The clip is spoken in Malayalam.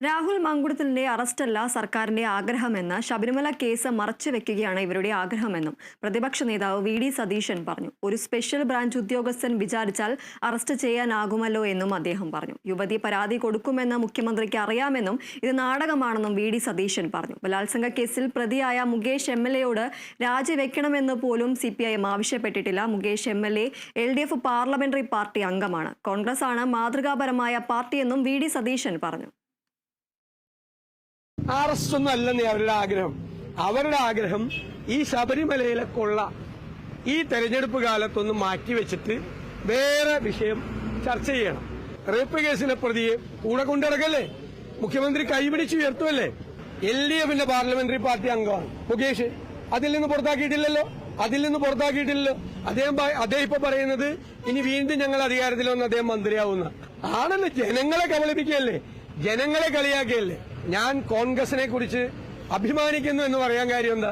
രാഹുൽ മാങ്കുടത്തിലിന്റെ അറസ്റ്റല്ല സർക്കാരിന്റെ ആഗ്രഹമെന്ന് ശബരിമല കേസ് മറച്ചുവെക്കുകയാണ് ഇവരുടെ ആഗ്രഹമെന്നും പ്രതിപക്ഷ നേതാവ് വി.ഡി. സതീശൻ പറഞ്ഞു. ഒരു സ്പെഷ്യൽ ബ്രാഞ്ച് ഉദ്യോഗസ്ഥൻ വിചാരിച്ചാൽ അറസ്റ്റ് ചെയ്യാനാകുമല്ലോ എന്നും അദ്ദേഹം പറഞ്ഞു. യുവതി പരാതി കൊടുക്കുമെന്ന് മുഖ്യമന്ത്രിക്ക് അറിയാമെന്നും ഇത് നാടകമാണെന്നും വി.ഡി. സതീശൻ പറഞ്ഞു. ബലാത്സംഗ കേസിൽ പ്രതിയായ മുകേഷ് എം.എൽ.എയോട് രാജിവെക്കണമെന്ന് പോലും CPIM ആവശ്യപ്പെട്ടിട്ടില്ല. Mukesh MLA LDF parliamentary party അംഗമാണ്. കോൺഗ്രസ് ആണ് മാതൃകാപരമായ പാർട്ടിയെന്നും വി.ഡി. സതീശൻ പറഞ്ഞു. അറസ്റ്റൊന്നും അല്ലെന്നേ അവരുടെ ആഗ്രഹം ഈ ശബരിമലയിലെ കൊള്ള ഈ തെരഞ്ഞെടുപ്പ് കാലത്തൊന്ന് മാറ്റിവെച്ചിട്ട് വേറെ വിഷയം ചർച്ച ചെയ്യണം. റേപ്പ് കേസിലെ പ്രതിയെ കൂടെ കൊണ്ടിറക്കല്ലേ, മുഖ്യമന്ത്രി കൈപിടിച്ച് ഉയർത്തുമല്ലേ. LDFന്റെ പാർലമെന്ററി പാർട്ടി അംഗമാണ് മുകേഷ്. അതിൽ നിന്ന് പുറത്താക്കിയിട്ടില്ലല്ലോ. അദ്ദേഹം ഇപ്പൊ പറയുന്നത് ഇനി വീണ്ടും ഞങ്ങൾ അധികാരത്തിൽ വന്ന് അദ്ദേഹം മന്ത്രിയാവുന്ന ആണല്ലോ. ജനങ്ങളെ കബളിപ്പിക്കുകയല്ലേ, ജനങ്ങളെ കളിയാക്കിയല്ലേ. ഞാൻ കോൺഗ്രസിനെ കുറിച്ച് അഭിമാനിക്കുന്നു എന്ന് പറയാൻ കാര്യം എന്താ?